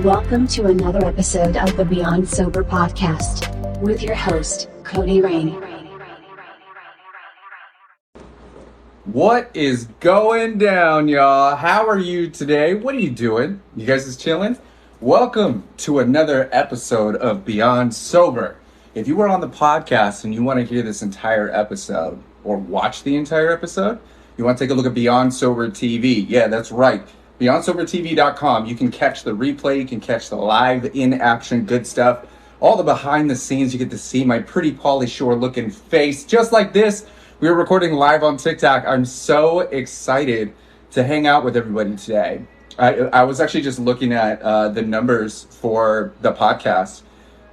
Welcome to another episode of the Beyond Sober podcast with your host, Cody Rain. What is going down, y'all? How are you today? What are you doing? You guys is chilling? Welcome to another episode of Beyond Sober. If you were on the podcast and you want to hear this entire episode or watch the entire episode, you want to take a look at Beyond Sober TV. Yeah, that's right. BeyondSoberTV.com. You can catch the replay. You can catch the live in-action good stuff. All the behind the scenes. You get to see my pretty Pauly Shore looking face just like this. We were recording live on TikTok. I'm so excited to hang out with everybody today. I was actually just looking at the numbers for the podcast.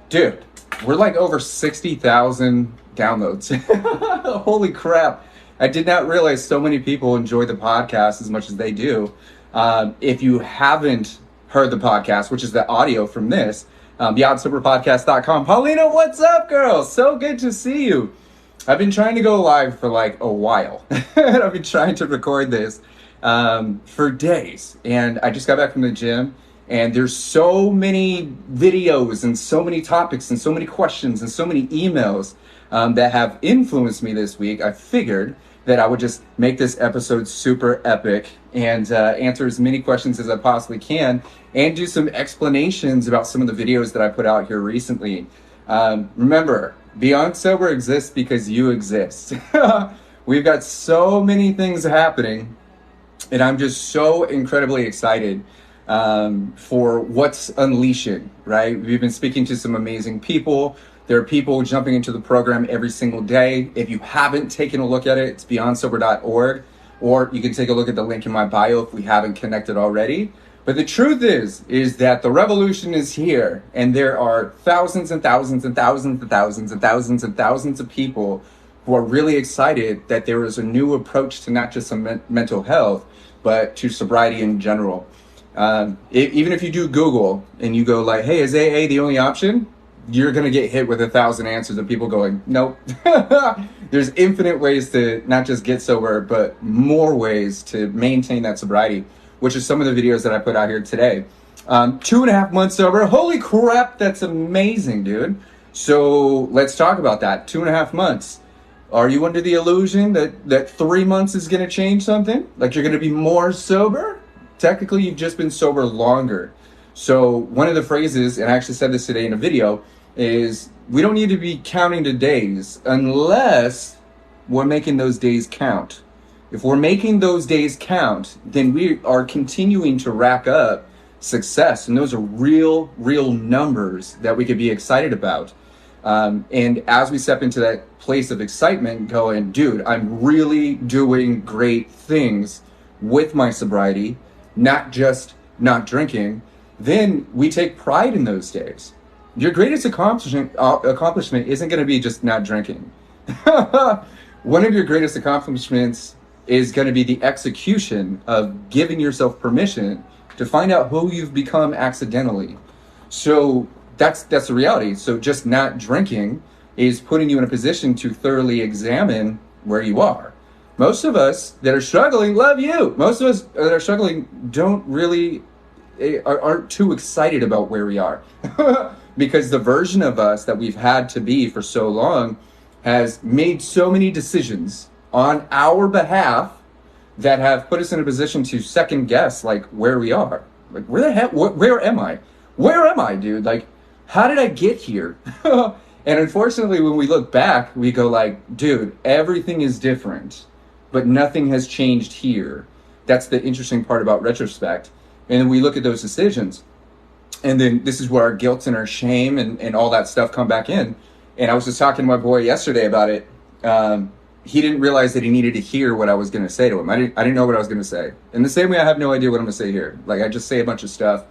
Dude, we're like over 60,000 downloads. Holy crap. I did not realize so many people enjoy the podcast as much as they do. If you haven't heard the podcast, which is the audio from this, BeyondSoberPodcast.com. Paulina, what's up, girl? So good to see you. I've been trying to go live for like a while. I've been trying to record this for days. And I just got back from the gym. And there's so many videos and so many topics and so many questions and so many emails that have influenced me this week. I figured that I would just make this episode super epic and answer as many questions as I possibly can and do some explanations about some of the videos that I put out here recently. Remember, Beyond Sober exists because you exist. We've got so many things happening, and I'm just so incredibly excited for what's unleashing, right? We've been speaking to some amazing people. There are people jumping into the program every single day. If you haven't taken a look at it, it's beyondsober.org, or you can take a look at the link in my bio if we haven't connected already. But the truth is that the revolution is here, and there are thousands and thousands and thousands and thousands and thousands and thousands of people who are really excited that there is a new approach to not just some mental health, but to sobriety in general. Even if you do Google and you go like, hey, is AA the only option? You're going to get hit with 1,000 answers of people going, nope. There's infinite ways to not just get sober, but more ways to maintain that sobriety, which is some of the videos that I put out here today. 2.5 months sober. Holy crap, that's amazing, dude. So let's talk about that. 2.5 months. Are you under the illusion that 3 months is going to change something? Like you're going to be more sober? Technically, you've just been sober longer. So one of the phrases, and I actually said this today in a video, is we don't need to be counting the days unless we're making those days count. If we're making those days count, then we are continuing to rack up success. And those are real numbers that we could be excited about. And as we step into that place of excitement going, dude, I'm really doing great things with my sobriety, not just not drinking, then we take pride in those days. Your greatest accomplishment isn't going to be just not drinking. One of your greatest accomplishments is going to be the execution of giving yourself permission to find out who you've become accidentally. So that's the reality. So just not drinking is putting you in a position to thoroughly examine where you are. Most of us that are struggling love you. Most of us that are struggling don't really aren't too excited about where we are because the version of us that we've had to be for so long has made so many decisions on our behalf that have put us in a position to second guess like where we are. Like where the heck, where am I? Where am I, dude? Like, how did I get here? And unfortunately, when we look back, we go like, dude, everything is different, but nothing has changed here. That's the interesting part about retrospect. And then we look at those decisions, and then this is where our guilt and our shame and all that stuff come back in. And I was just talking to my boy yesterday about it. He didn't realize that he needed to hear what I was going to say to him. I didn't know what I was going to say. In the same way, I have no idea what I'm going to say here. Like, I just say a bunch of stuff.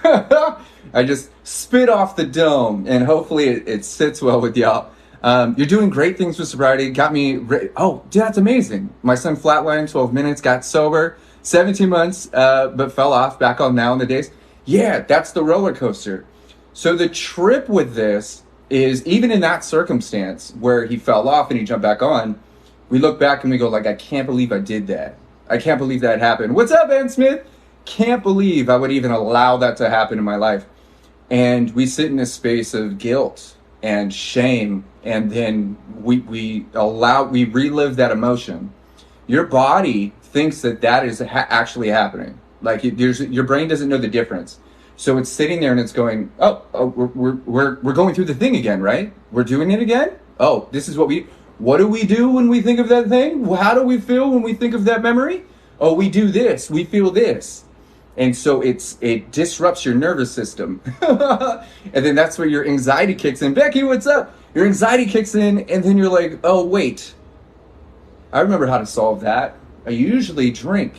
I just spit off the dome, and hopefully it sits well with y'all. You're doing great things with sobriety. Got me oh, dude, that's amazing. My son flatlined 12 minutes, got sober, 17 months, but fell off, back on now in the days. Yeah, that's the roller coaster. So the trip with this is, even in that circumstance where he fell off and he jumped back on, we look back and we go like, I can't believe I did that. I can't believe that happened. What's up, Ben Smith? can't believe I would even allow that to happen in my life. And we sit in this space of guilt and shame, and then we relive that emotion. Your body thinks that is actually happening. Like your brain doesn't know the difference. So it's sitting there and it's going, we're going through the thing again, right? We're doing it again. Oh, this is what do we do when we think of that thing? How do we feel when we think of that memory? Oh, we do this, we feel this. And so it disrupts your nervous system. And then that's where your anxiety kicks in. Becky, what's up? Your anxiety kicks in, and then you're like, oh, wait, I remember how to solve that. I usually drink.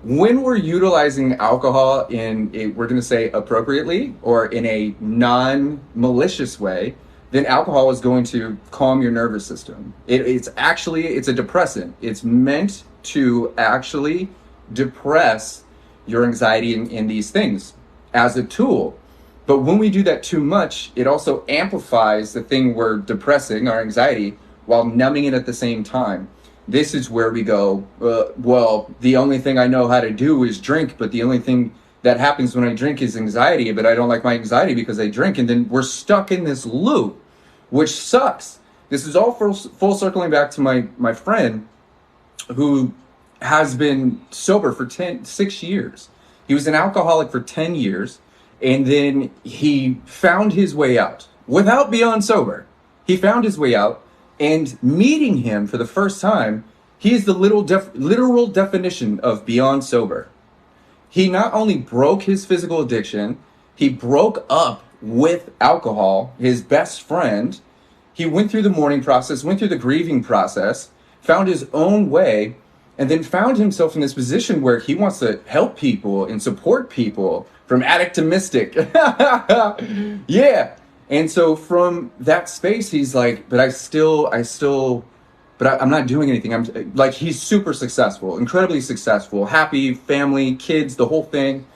When we're utilizing alcohol we're going to say appropriately or in a non-malicious way, then alcohol is going to calm your nervous system. It's a depressant. It's meant to actually depress your anxiety in these things as a tool. But when we do that too much, it also amplifies the thing we're depressing, our anxiety, while numbing it at the same time. This is where we go, well, the only thing I know how to do is drink, but the only thing that happens when I drink is anxiety, but I don't like my anxiety because I drink. And then we're stuck in this loop, which sucks. This is all full circling back to my friend who has been sober for 6 years. He was an alcoholic for 10 years, and then he found his way out without Beyond Sober. He found his way out, and meeting him for the first time, he is the literal definition of Beyond Sober. He not only broke his physical addiction, he broke up with alcohol, his best friend. He went through the mourning process, went through the grieving process, found his own way, and then found himself in this position where he wants to help people and support people from addict to mystic. Yeah. And so from that space, he's like, but I'm not doing anything. I'm like, he's super successful, incredibly successful, happy, family, kids, the whole thing.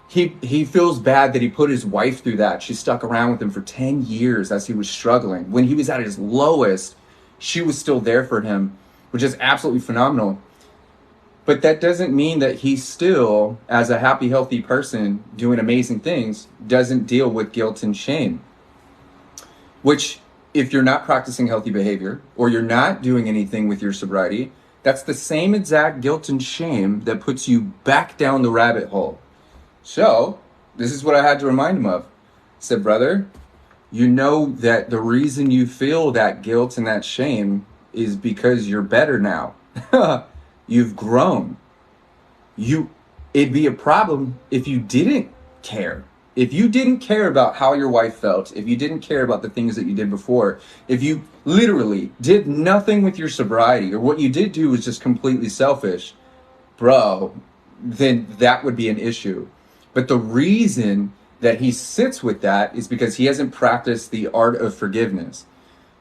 He feels bad that he put his wife through that. She stuck around with him for 10 years as he was struggling. When he was at his lowest, she was still there for him, which is absolutely phenomenal. But that doesn't mean that he still, as a happy, healthy person doing amazing things, doesn't deal with guilt and shame. Which, if you're not practicing healthy behavior or you're not doing anything with your sobriety, that's the same exact guilt and shame that puts you back down the rabbit hole. So, this is what I had to remind him of. I said, brother, you know that the reason you feel that guilt and that shame is because you're better now. You've grown. It'd be a problem if you didn't care. If you didn't care about how your wife felt, if you didn't care about the things that you did before, if you literally did nothing with your sobriety, or what you did do was just completely selfish, bro, then that would be an issue. But the reason that he sits with that is because he hasn't practiced the art of forgiveness.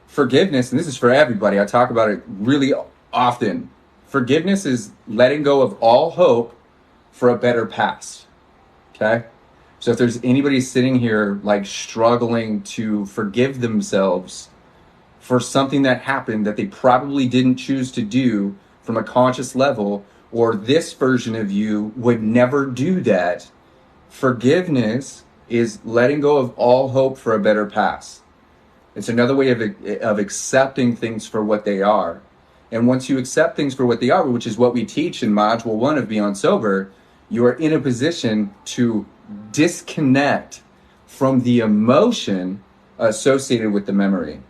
Forgiveness, and this is for everybody, I talk about it really often. Forgiveness is letting go of all hope for a better past. Okay? So if there's anybody sitting here like struggling to forgive themselves for something that happened that they probably didn't choose to do from a conscious level, or this version of you would never do that, forgiveness is letting go of all hope for a better past. It's another way of accepting things for what they are. And once you accept things for what they are, which is what we teach in Module 1 of Beyond Sober, you are in a position to disconnect from the emotion associated with the memory.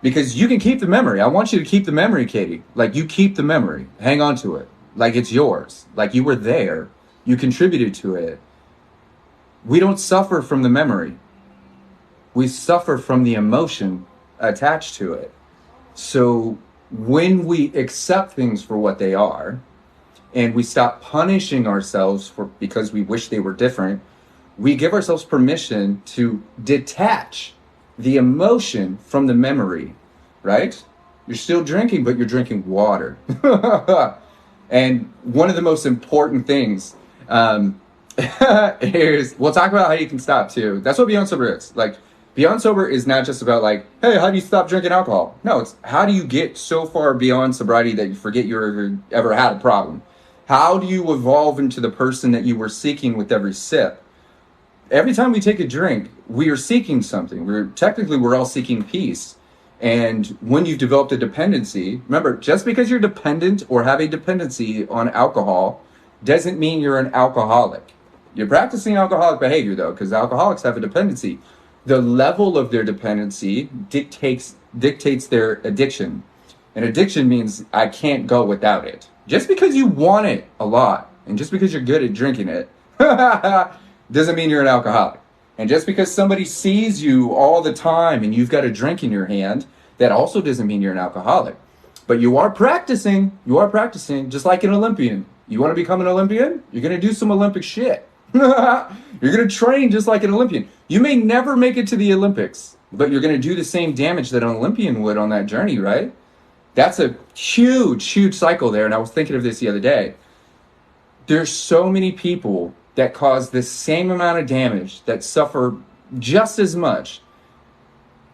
Because you can keep the memory. I want you to keep the memory, Katie. Like, you keep the memory. Hang on to it. Like it's yours. Like you were there. You contributed to it. We don't suffer from the memory. We suffer from the emotion attached to it. So when we accept things for what they are, and we stop punishing ourselves because we wish they were different, we give ourselves permission to detach the emotion from the memory, right? You're still drinking, but you're drinking water. And one of the most important things is, we'll talk about how you can stop too. That's what Beyond Sober is. Like, Beyond Sober is not just about like, hey, how do you stop drinking alcohol? No, it's how do you get so far beyond sobriety that you forget you ever had a problem? How do you evolve into the person that you were seeking with every sip? Every time we take a drink, we are seeking something. We're all seeking peace. And when you've developed a dependency, remember, just because you're dependent or have a dependency on alcohol doesn't mean you're an alcoholic. You're practicing alcoholic behavior though, because alcoholics have a dependency. The level of their dependency dictates their addiction. And addiction means I can't go without it. Just because you want it a lot, and just because you're good at drinking it, doesn't mean you're an alcoholic. And just because somebody sees you all the time and you've got a drink in your hand, that also doesn't mean you're an alcoholic. But you are practicing, just like an Olympian. You want to become an Olympian? You're going to do some Olympic shit. You're going to train just like an Olympian. You may never make it to the Olympics, but you're going to do the same damage that an Olympian would on that journey, right? That's a huge cycle there. And I was thinking of this the other day. There's so many people that cause the same amount of damage, that suffer just as much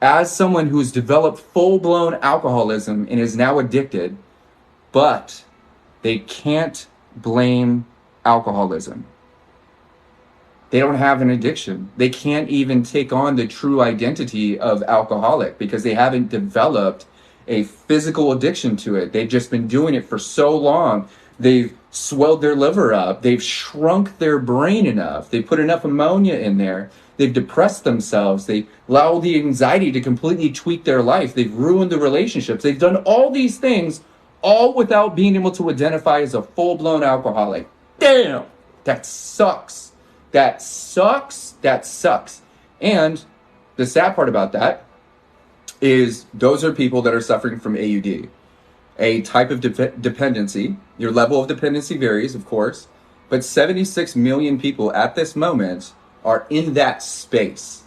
as someone who's developed full-blown alcoholism and is now addicted, but they can't blame alcoholism. They don't have an addiction. They can't even take on the true identity of alcoholic because they haven't developed a physical addiction to it. They've just been doing it for so long. They've swelled their liver up. They've shrunk their brain enough. They put enough ammonia in there. They've depressed themselves. They allow the anxiety to completely tweak their life. They've ruined the relationships. They've done all these things, all without being able to identify as a full-blown alcoholic. Damn, that sucks. That sucks. And the sad part about that is those are people that are suffering from AUD. A type of dependency. Your level of dependency varies, of course, but 76 million people at this moment are in that space.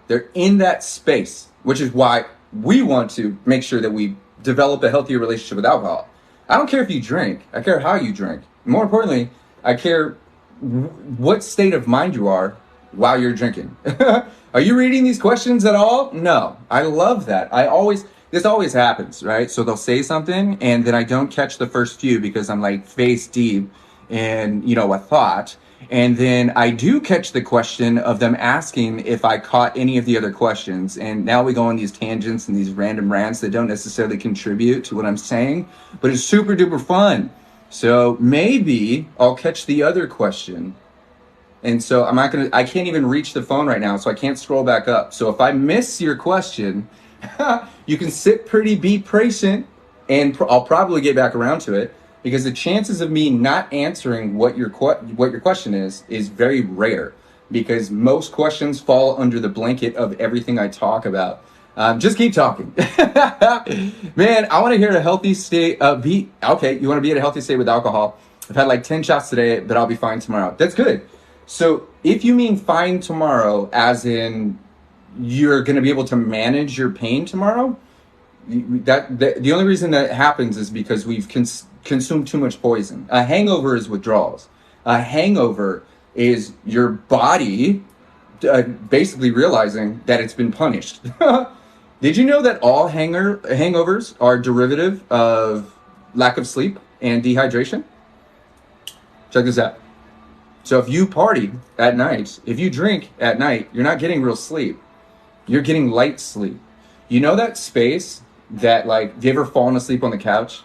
They're in that space, which is why we want to make sure that we develop a healthier relationship with alcohol. I don't care if you drink. I care how you drink. More importantly, I care what state of mind you are while you're drinking. Are you reading these questions at all? No. I love that. This always happens, right? So they'll say something and then I don't catch the first few because I'm like face deep in, a thought. And then I do catch the question of them asking if I caught any of the other questions. And now we go on these tangents and these random rants that don't necessarily contribute to what I'm saying, but it's super duper fun. So maybe I'll catch the other question. And so I can't even reach the phone right now, so I can't scroll back up. So if I miss your question, you can sit pretty, be patient, and I'll probably get back around to it because the chances of me not answering what your question is very rare because most questions fall under the blanket of everything I talk about. Just keep talking. Man, I want to hear a healthy state. Okay, you want to be at a healthy state with alcohol. I've had like 10 shots today, but I'll be fine tomorrow. That's good. So if you mean fine tomorrow, as in you're going to be able to manage your pain tomorrow, the only reason that happens is because we've consumed too much poison. A hangover is withdrawals. A hangover is your body basically realizing that it's been punished. Did you know that all hangovers are derivative of lack of sleep and dehydration? Check this out. So if you party at night, if you drink at night, you're not getting real sleep. You're getting light sleep. You know that space that have you ever fallen asleep on the couch?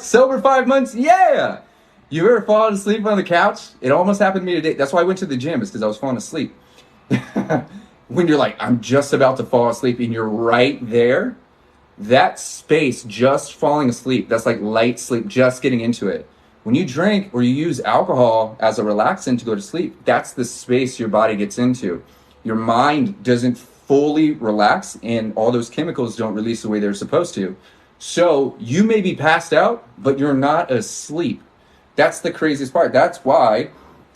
Sober 5 months? Yeah! You ever fallen asleep on the couch? It almost happened to me today. That's why I went to the gym, is because I was falling asleep. When you're like, I'm just about to fall asleep and you're right there, that space just falling asleep, that's like light sleep, just getting into it. When you drink or you use alcohol as a relaxant to go to sleep, that's the space your body gets into. Your mind doesn't fully relax and all those chemicals don't release the way they're supposed to. So you may be passed out, but you're not asleep. That's the craziest part. That's why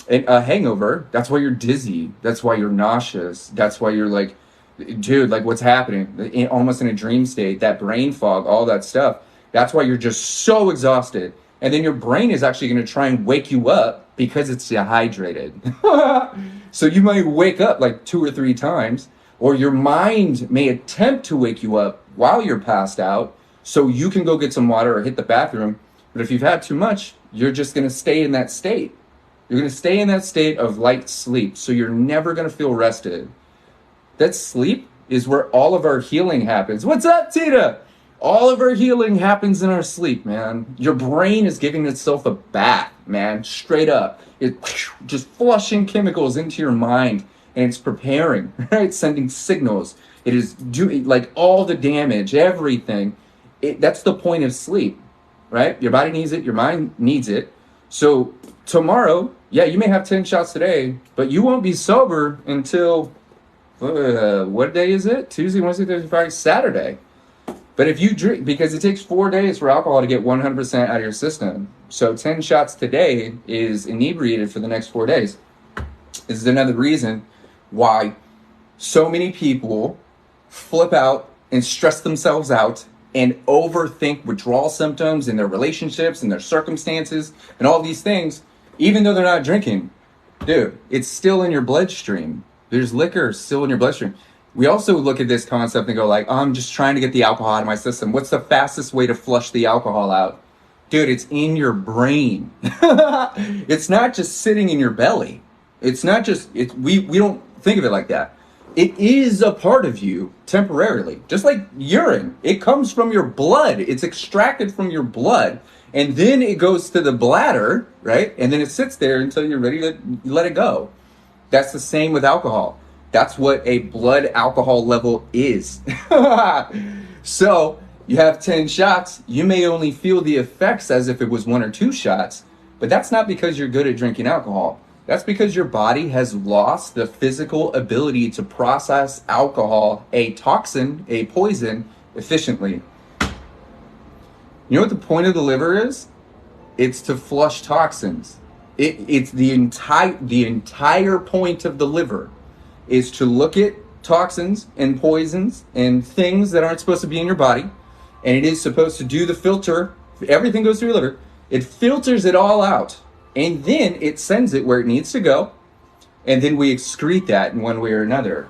a hangover, that's why you're dizzy. That's why you're nauseous. That's why you're like, dude, like what's happening? Almost in a dream state, that brain fog, all that stuff. That's why you're just so exhausted. And then your brain is actually going to try and wake you up because it's dehydrated. So you might wake up like 2 or 3 times, or your mind may attempt to wake you up while you're passed out so you can go get some water or hit the bathroom. But if you've had too much, you're just going to stay in that state. You're going to stay in that state of light sleep. So you're never going to feel rested. That sleep is where all of our healing happens. What's up, Tita? All of our healing happens in our sleep, man. Your brain is giving itself a bath, man, straight up. It's just flushing chemicals into your mind, and it's preparing, right? Sending signals. It is doing like all the damage, everything. That's the point of sleep, right? Your body needs it, your mind needs it. So tomorrow, yeah, you may have 10 shots today, but you won't be sober until, what day is it? Tuesday, Wednesday, Thursday, Friday, Saturday. But if you drink, because it takes 4 days for alcohol to get 100% out of your system. So 10 shots today is inebriated for the next 4 days. This is another reason why so many people flip out and stress themselves out and overthink withdrawal symptoms in their relationships and their circumstances and all these things, even though they're not drinking. Dude, it's still in your bloodstream. There's liquor still in your bloodstream. We also look at this concept and go like, oh, I'm just trying to get the alcohol out of my system. What's the fastest way to flush the alcohol out? Dude, it's in your brain. It's not just sitting in your belly. It's not just, we don't think of it like that. It is a part of you temporarily. Just like urine. It comes from your blood. It's extracted from your blood. And then it goes to the bladder, right? And then it sits there until you're ready to let it go. That's the same with alcohol. That's what a blood alcohol level is. So you have 10 shots. You may only feel the effects as if it was 1 or 2 shots, but that's not because you're good at drinking alcohol. That's because your body has lost the physical ability to process alcohol, a toxin, a poison, efficiently. You know what the point of the liver is? It's to flush toxins. It's the entire point of the liver is to look at toxins and poisons and things that aren't supposed to be in your body. And it is supposed to do the filter. Everything goes through your liver. It filters it all out. And then it sends it where it needs to go. And then we excrete that in one way or another.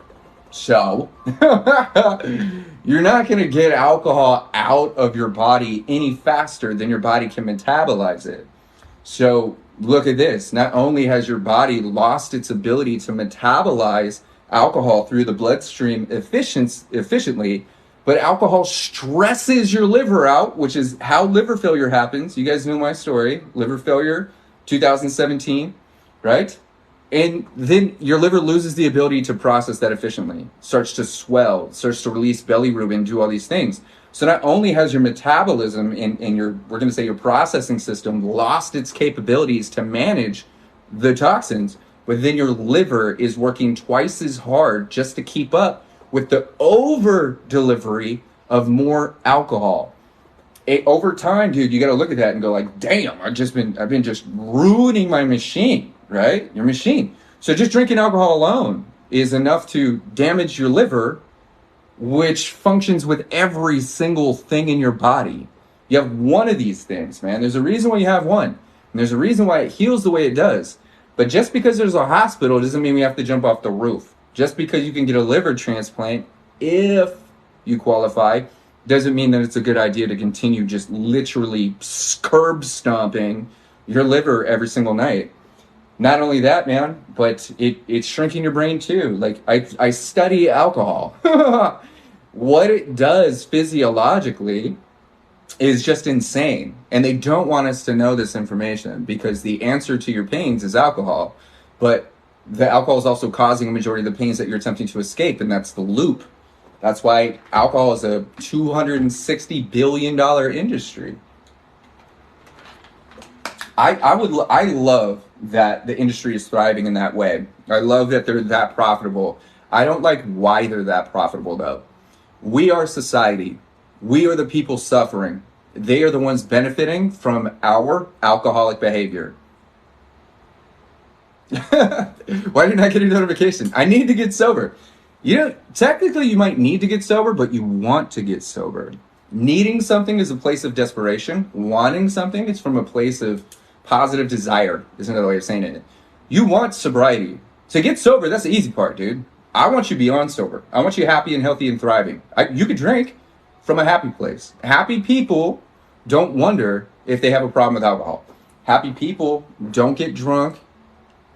So, you're not going to get alcohol out of your body any faster than your body can metabolize it. So, look at this. Not only has your body lost its ability to metabolize alcohol through the bloodstream efficiently, but alcohol stresses your liver out, which is how liver failure happens. You guys know my story. Liver failure, 2017, right? And then your liver loses the ability to process that efficiently, starts to swell, starts to release bilirubin, do all these things. So not only has your metabolism and your, we're going to say your processing system lost its capabilities to manage the toxins, but then your liver is working twice as hard just to keep up with the over delivery of more alcohol. Over time, dude, you got to look at that and go like, damn, I've been just ruining my machine, right? Your machine. So just drinking alcohol alone is enough to damage your liver, which functions with every single thing in your body. You have one of these things, man. There's a reason why you have one. And there's a reason why it heals the way it does. But just because there's a hospital doesn't mean we have to jump off the roof. Just because you can get a liver transplant, if you qualify, doesn't mean that it's a good idea to continue just literally curb stomping your liver every single night. Not only that, man, but it's shrinking your brain too. Like I study alcohol. What it does physiologically is just insane. And they don't want us to know this information because the answer to your pains is alcohol. But the alcohol is also causing a majority of the pains that you're attempting to escape, and that's the loop. That's why alcohol is a $260 billion industry. I love that the industry is thriving in that way. I love that they're that profitable. I don't like why they're that profitable though. We are society. We are the people suffering. They are the ones benefiting from our alcoholic behavior. Why did I get a notification? I need to get sober. You know, technically you might need to get sober, but you want to get sober. Needing something is a place of desperation. Wanting something is from a place of positive desire, is another way of saying it. You want sobriety. To get sober, that's the easy part, dude. I want you beyond sober. I want you happy and healthy and thriving. You could drink from a happy place. Happy people don't wonder if they have a problem with alcohol. Happy people don't get drunk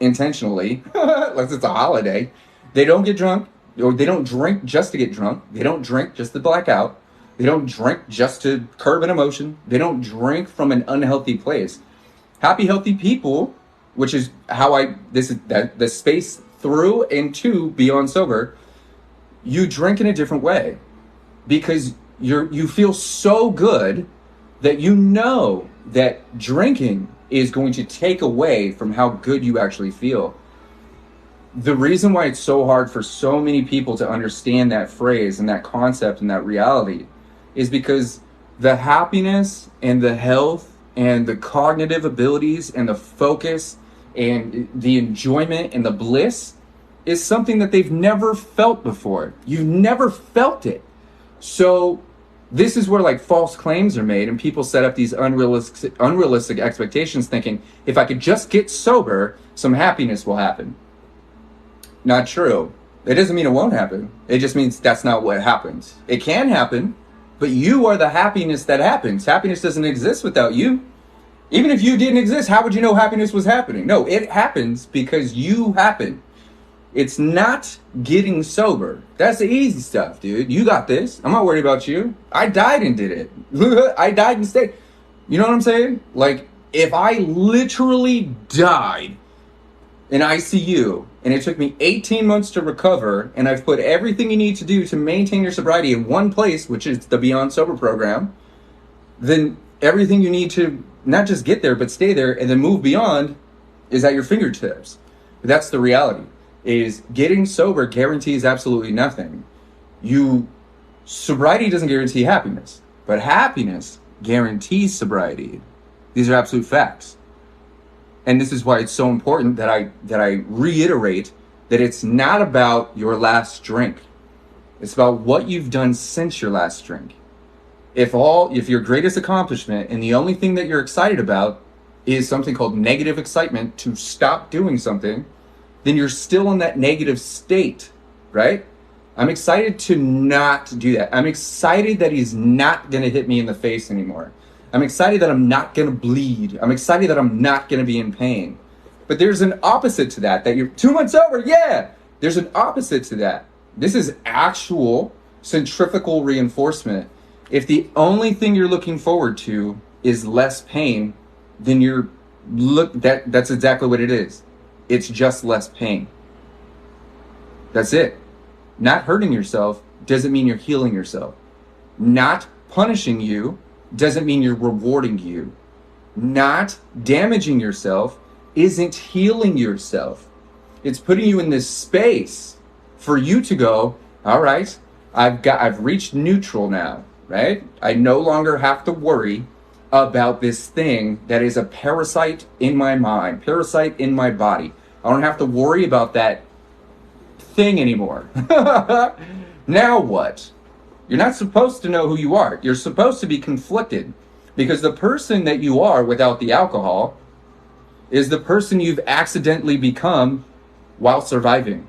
intentionally, unless it's a holiday. They don't get drunk, or they don't drink just to get drunk. They don't drink just to black out. They don't drink just to curb an emotion. They don't drink from an unhealthy place. Happy, healthy people, which is how the space through and to Beyond Sober, you drink in a different way because you feel so good that you know that drinking is going to take away from how good you actually feel. The reason why it's so hard for so many people to understand that phrase and that concept and that reality is because the happiness and the health and the cognitive abilities and the focus and the enjoyment and the bliss is something that they've never felt before. You've never felt it. So this is where like false claims are made and people set up these unrealistic expectations thinking, if I could just get sober, some happiness will happen. Not true. It doesn't mean it won't happen. It just means that's not what happens. It can happen, but you are the happiness that happens. Happiness doesn't exist without you. Even if you didn't exist, how would you know happiness was happening? No, it happens because you happen. It's not getting sober. That's the easy stuff, dude. You got this. I'm not worried about you. I died and did it. I died and stayed. You know what I'm saying? Like, if I literally died in ICU and it took me 18 months to recover and I've put everything you need to do to maintain your sobriety in one place, which is the Beyond Sober program, then everything you need to not just get there, but stay there and then move beyond is at your fingertips. But that's the reality. Is getting sober guarantees absolutely nothing. Sobriety doesn't guarantee happiness, but happiness guarantees sobriety. These are absolute facts. And this is why it's so important that I reiterate that it's not about your last drink. It's about what you've done since your last drink. If your greatest accomplishment and the only thing that you're excited about is something called negative excitement to stop doing something, then you're still in that negative state, right? I'm excited to not do that. I'm excited that he's not going to hit me in the face anymore. I'm excited that I'm not going to bleed. I'm excited that I'm not going to be in pain. But there's an opposite to that you're 2 months over. Yeah, there's an opposite to that. This is actual centrifugal reinforcement. If the only thing you're looking forward to is less pain, then that's exactly what it is. It's just less pain. That's it. Not hurting yourself doesn't mean you're healing yourself. Not punishing you doesn't mean you're rewarding you. Not damaging yourself isn't healing yourself. It's putting you in this space for you to go, all right, I've reached neutral now, right? I no longer have to worry about this thing that is a parasite in my mind, parasite in my body. I don't have to worry about that thing anymore. Now what? You're not supposed to know who you are. You're supposed to be conflicted because the person that you are without the alcohol is the person you've accidentally become while surviving.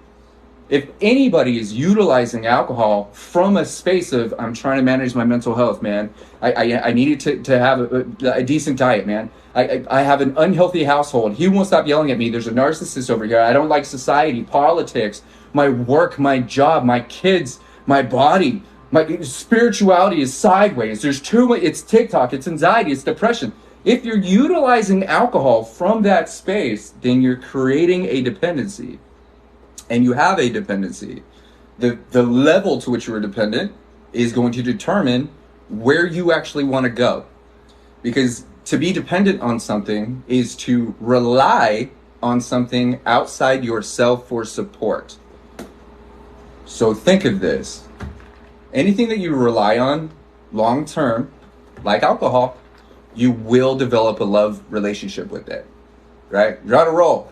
If anybody is utilizing alcohol from a space of, I'm trying to manage my mental health, man. I needed to have a decent diet, man. I have an unhealthy household. He won't stop yelling at me. There's a narcissist over here. I don't like society, politics, my work, my job, my kids, my body. My spirituality is sideways. There's too much. It's TikTok, it's anxiety, it's depression. If you're utilizing alcohol from that space, then you're creating a dependency. And you have a dependency. The level to which you are dependent is going to determine where you actually want to go. Because to be dependent on something is to rely on something outside yourself for support. So think of this. Anything that you rely on long term, like alcohol, you will develop a love relationship with it, right? You're on a roll.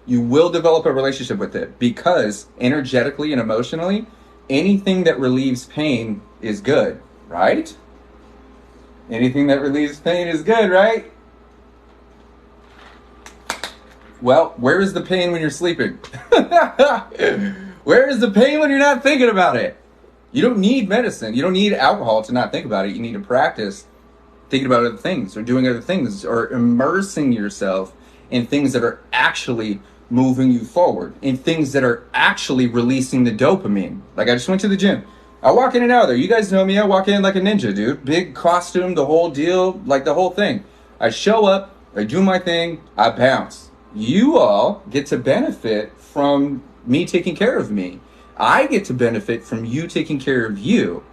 You will develop a relationship with it because energetically and emotionally, anything that relieves pain is good, right? Anything that relieves pain is good, right? Well, where is the pain when you're sleeping? Where is the pain when you're not thinking about it? You don't need medicine. You don't need alcohol to not think about it. You need to practice thinking about other things or doing other things or immersing yourself in things that are actually moving you forward, in things that are actually releasing the dopamine. Like I just went to the gym. I walk in and out of there. You guys know me. I walk in like a ninja, dude. Big costume, the whole deal, like the whole thing. I show up, I do my thing, I bounce. You all get to benefit from me taking care of me. I get to benefit from you taking care of you.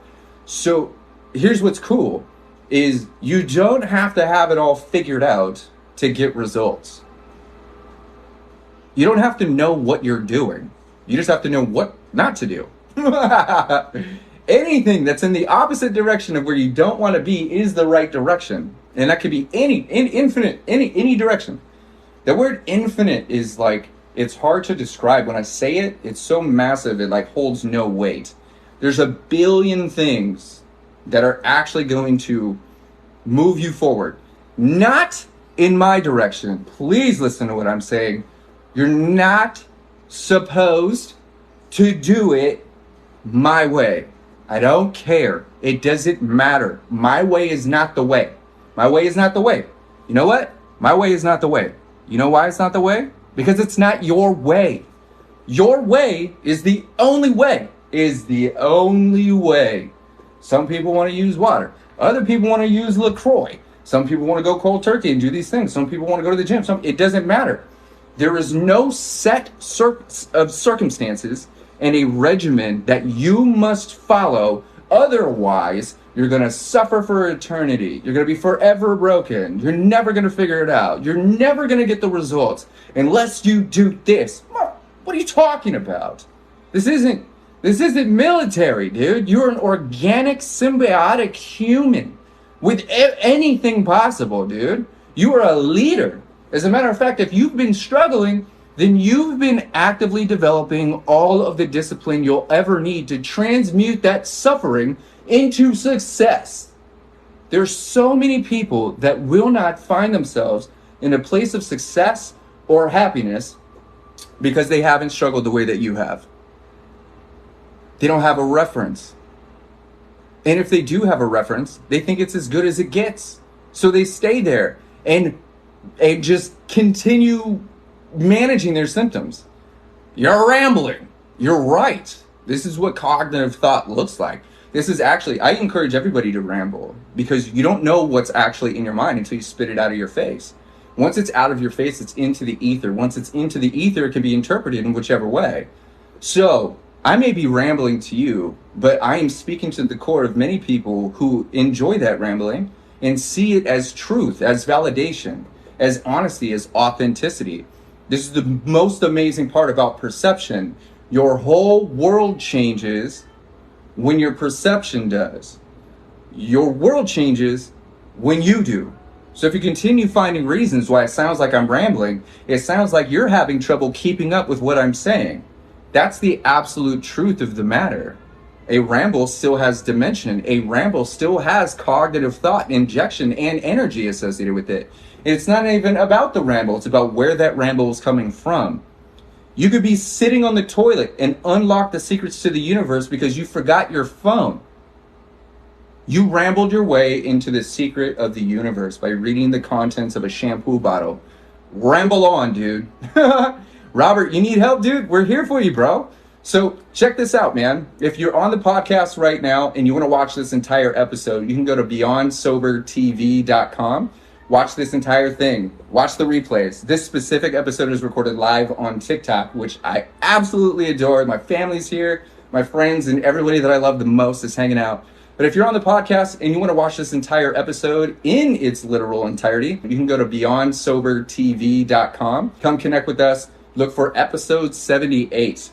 So here's what's cool is you don't have to have it all figured out to get results. You don't have to know what you're doing. You just have to know what not to do. Anything that's in the opposite direction of where you don't want to be is the right direction. And that could be any direction. The word infinite is like, it's hard to describe. When I say it, it's so massive, it like holds no weight. There's a billion things that are actually going to move you forward. Not in my direction. Please listen to what I'm saying. You're not supposed to do it my way. I don't care. It doesn't matter. My way is not the way. My way is not the way. You know what? My way is not the way. You know why it's not the way? Because it's not your way. Your way is the only way. Is the only way. Some people want to use water. Other people want to use LaCroix. Some people want to go cold turkey and do these things. Some people want to go to the gym. It doesn't matter. There is no set of circumstances and a regimen that you must follow. Otherwise, you're going to suffer for eternity. You're going to be forever broken. You're never going to figure it out. You're never going to get the results unless you do this. What are you talking about? This isn't military, dude. You're an organic, symbiotic human with anything possible, dude. You are a leader. As a matter of fact, if you've been struggling, then you've been actively developing all of the discipline you'll ever need to transmute that suffering into success. There's so many people that will not find themselves in a place of success or happiness because they haven't struggled the way that you have. They don't have a reference. And if they do have a reference, they think it's as good as it gets. So they stay there and just continue managing their symptoms. You're rambling. You're right. This is what cognitive thought looks like. This is actually, I encourage everybody to ramble because you don't know what's actually in your mind until you spit it out of your face. Once it's out of your face, it's into the ether. Once it's into the ether, it can be interpreted in whichever way. So I may be rambling to you, but I am speaking to the core of many people who enjoy that rambling and see it as truth, as validation, as honesty, as authenticity. This is the most amazing part about perception. Your whole world changes when your perception does. Your world changes when you do. So if you continue finding reasons why it sounds like I'm rambling, it sounds like you're having trouble keeping up with what I'm saying. That's the absolute truth of the matter. A ramble still has dimension. A ramble still has cognitive thought, injection, and energy associated with it. It's not even about the ramble. It's about where that ramble is coming from. You could be sitting on the toilet and unlock the secrets to the universe because you forgot your phone. You rambled your way into the secret of the universe by reading the contents of a shampoo bottle. Ramble on, dude. Robert, you need help, dude? We're here for you, bro. So check this out, man. If you're on the podcast right now and you want to watch this entire episode, you can go to beyondsobertv.com. Watch this entire thing. Watch the replays. This specific episode is recorded live on TikTok, which I absolutely adore. My family's here. My friends and everybody that I love the most is hanging out. But if you're on the podcast and you want to watch this entire episode in its literal entirety, you can go to beyondsobertv.com. Come connect with us. Look for episode 78.